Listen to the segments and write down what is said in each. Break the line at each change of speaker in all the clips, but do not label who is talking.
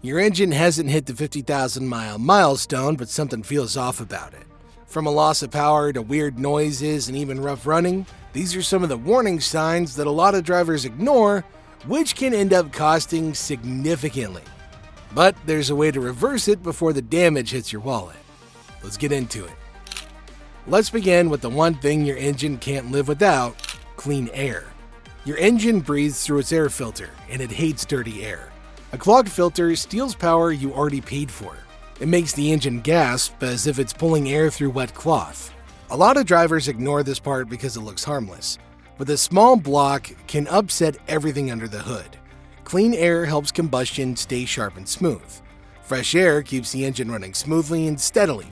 Your engine hasn't hit the 50,000 mile milestone, but something feels off about it. From a loss of power to weird noises and even rough running, these are some of the warning signs that a lot of drivers ignore, which can end up costing significantly. But there's a way to reverse it before the damage hits your wallet. Let's get into it. Let's begin with the one thing your engine can't live without: clean air. Your engine breathes through its air filter, and it hates dirty air. A clogged filter steals power you already paid for. It makes the engine gasp as if it's pulling air through wet cloth. A lot of drivers ignore this part because it looks harmless, but this small block can upset everything under the hood. Clean air helps combustion stay sharp and smooth. Fresh air keeps the engine running smoothly and steadily.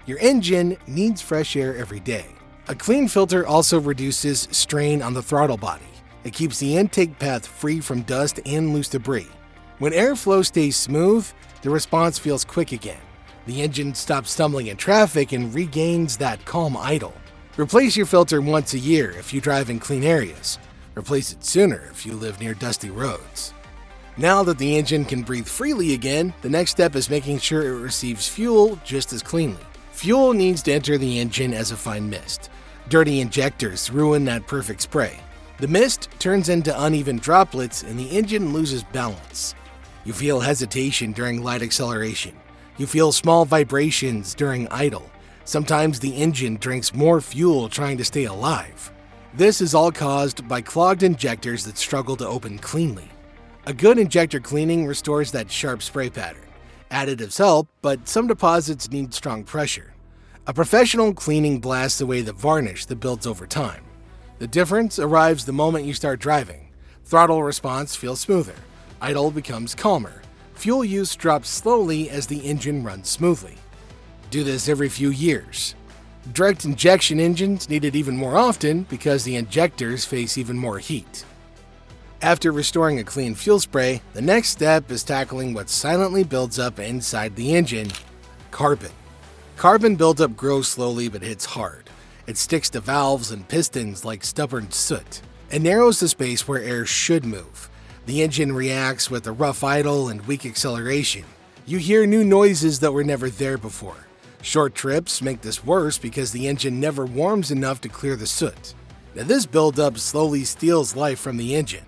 Your engine needs fresh air every day. A clean filter also reduces strain on the throttle body. It keeps the intake path free from dust and loose debris. When airflow stays smooth, the response feels quick again. The engine stops stumbling in traffic and regains that calm idle. Replace your filter once a year if you drive in clean areas. Replace it sooner if you live near dusty roads. Now that the engine can breathe freely again, the next step is making sure it receives fuel just as cleanly. Fuel needs to enter the engine as a fine mist. Dirty injectors ruin that perfect spray. The mist turns into uneven droplets and the engine loses balance. You feel hesitation during light acceleration. You feel small vibrations during idle. Sometimes the engine drinks more fuel trying to stay alive. This is all caused by clogged injectors that struggle to open cleanly. A good injector cleaning restores that sharp spray pattern. Additives help, but some deposits need strong pressure. A professional cleaning blasts away the varnish that builds over time. The difference arrives the moment you start driving. Throttle response feels smoother. Idle becomes calmer. Fuel use drops slowly as the engine runs smoothly. Do this every few years. Direct injection engines need it even more often because the injectors face even more heat. After restoring a clean fuel spray, the next step is tackling what silently builds up inside the engine: carbon. Carbon buildup grows slowly but hits hard. It sticks to valves and pistons like stubborn soot. It narrows the space where air should move. The engine reacts with a rough idle and weak acceleration. You hear new noises that were never there before. Short trips make this worse because the engine never warms enough to clear the soot. Now this buildup slowly steals life from the engine.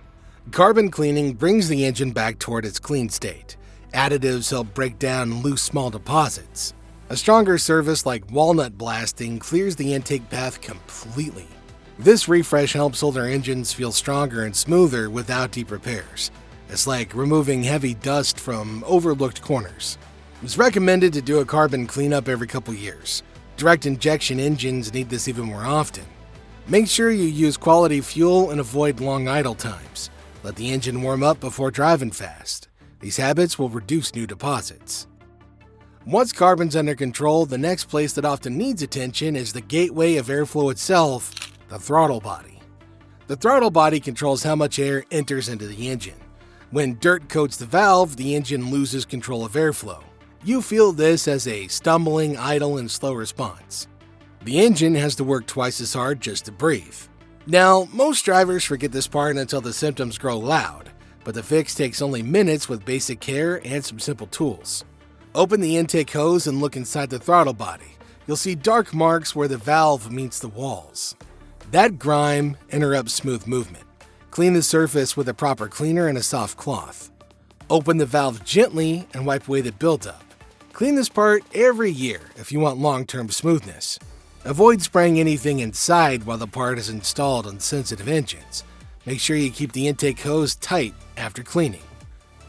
Carbon cleaning brings the engine back toward its clean state. Additives help break down loose small deposits. A stronger service like walnut blasting clears the intake path completely. This refresh helps older engines feel stronger and smoother without deep repairs. It's like removing heavy dust from overlooked corners. It's recommended to do a carbon cleanup every couple years. Direct injection engines need this even more often. Make sure you use quality fuel and avoid long idle times. Let the engine warm up before driving fast. These habits will reduce new deposits. Once carbon's under control, the next place that often needs attention is the gateway of airflow itself: the throttle body. The throttle body controls how much air enters into the engine. When dirt coats the valve, the engine loses control of airflow. You feel this as a stumbling, idle, and slow response. The engine has to work twice as hard just to breathe. Now, most drivers forget this part until the symptoms grow loud, but the fix takes only minutes with basic care and some simple tools. Open the intake hose and look inside the throttle body. You'll see dark marks where the valve meets the walls. That grime interrupts smooth movement. Clean the surface with a proper cleaner and a soft cloth. Open the valve gently and wipe away the buildup. Clean this part every year if you want long-term smoothness. Avoid spraying anything inside while the part is installed on sensitive engines. Make sure you keep the intake hose tight after cleaning.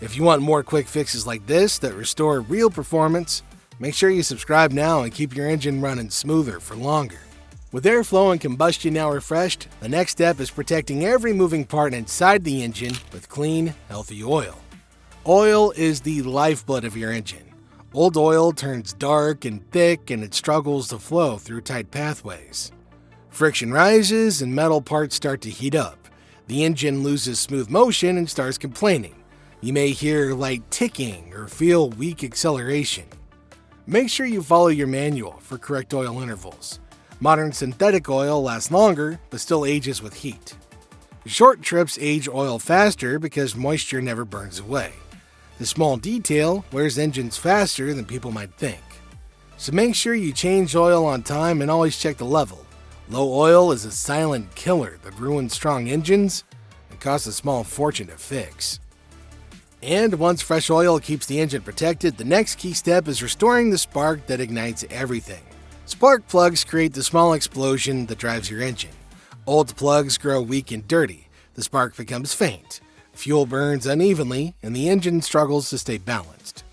If you want more quick fixes like this that restore real performance, make sure you subscribe now and keep your engine running smoother for longer. With airflow and combustion now refreshed, the next step is protecting every moving part inside the engine with clean, healthy oil. Oil is the lifeblood of your engine. Old oil turns dark and thick and it struggles to flow through tight pathways. Friction rises and metal parts start to heat up. The engine loses smooth motion and starts complaining. You may hear light ticking or feel weak acceleration. Make sure you follow your manual for correct oil intervals. Modern synthetic oil lasts longer, but still ages with heat. Short trips age oil faster because moisture never burns away. This small detail wears engines faster than people might think. So make sure you change oil on time and always check the level. Low oil is a silent killer that ruins strong engines and costs a small fortune to fix. And once fresh oil keeps the engine protected, the next key step is restoring the spark that ignites everything. Spark plugs create the small explosion that drives your engine. Old plugs grow weak and dirty. The spark becomes faint. Fuel burns unevenly, and the engine struggles to stay balanced.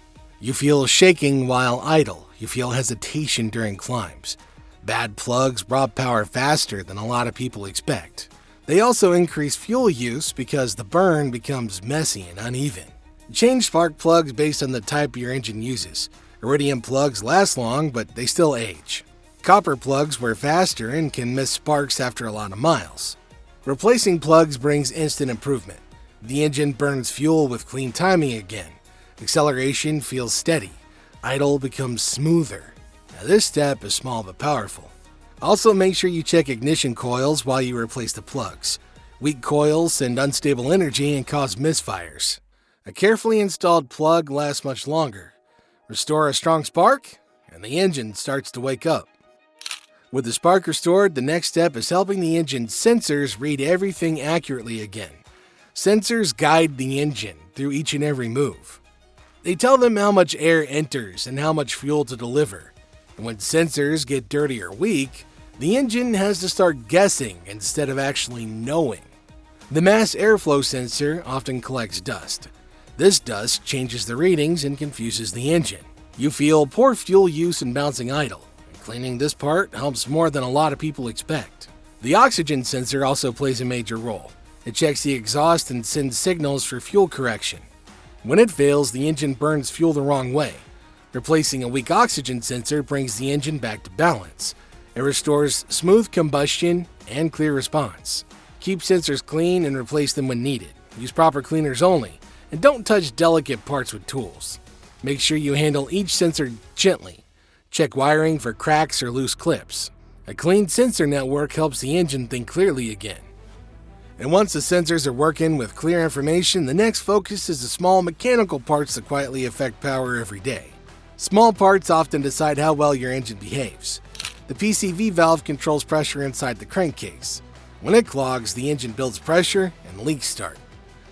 You feel shaking while idle. You feel hesitation during climbs. Bad plugs rob power faster than a lot of people expect. They also increase fuel use because the burn becomes messy and uneven. Change spark plugs based on the type your engine uses. Iridium plugs last long, but they still age. Copper plugs wear faster and can miss sparks after a lot of miles. Replacing plugs brings instant improvement. The engine burns fuel with clean timing again. Acceleration feels steady. Idle becomes smoother. Now this step is small but powerful. Also make sure you check ignition coils while you replace the plugs. Weak coils send unstable energy and cause misfires. A carefully installed plug lasts much longer. Restore a strong spark, and the engine starts to wake up. With the spark restored, the next step is helping the engine's sensors read everything accurately again. Sensors guide the engine through each and every move. They tell them how much air enters and how much fuel to deliver. And when sensors get dirty or weak, the engine has to start guessing instead of actually knowing. The mass airflow sensor often collects dust. This dust changes the readings and confuses the engine. You feel poor fuel use and bouncing idle. And cleaning this part helps more than a lot of people expect. The oxygen sensor also plays a major role. It checks the exhaust and sends signals for fuel correction. When it fails, the engine burns fuel the wrong way. Replacing a weak oxygen sensor brings the engine back to balance. It restores smooth combustion and clear response. Keep sensors clean and replace them when needed. Use proper cleaners only, and don't touch delicate parts with tools. Make sure you handle each sensor gently. Check wiring for cracks or loose clips. A clean sensor network helps the engine think clearly again. And once the sensors are working with clear information, the next focus is the small mechanical parts that quietly affect power every day. Small parts often decide how well your engine behaves. The PCV valve controls pressure inside the crankcase. When it clogs, the engine builds pressure and leaks start.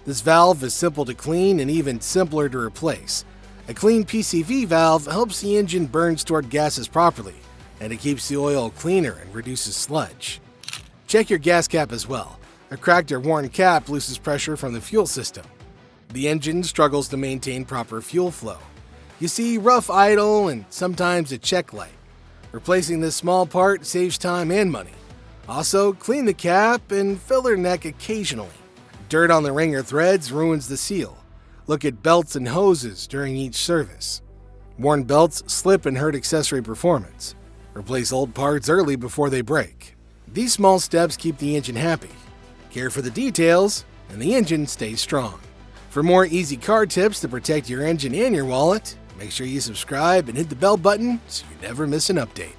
This valve is simple to clean and even simpler to replace. A clean PCV valve helps the engine burn stored gases properly, and it keeps the oil cleaner and reduces sludge. Check your gas cap as well. A cracked or worn cap loses pressure from the fuel system. The engine struggles to maintain proper fuel flow. You see rough idle and sometimes a check light. Replacing this small part saves time and money. Also, clean the cap and filler neck occasionally. Dirt on the ring or threads ruins the seal. Look at belts and hoses during each service. Worn belts slip and hurt accessory performance. Replace old parts early before they break. These small steps keep the engine happy. Care for the details, and the engine stays strong. For more easy car tips to protect your engine and your wallet, make sure you subscribe and hit the bell button so you never miss an update.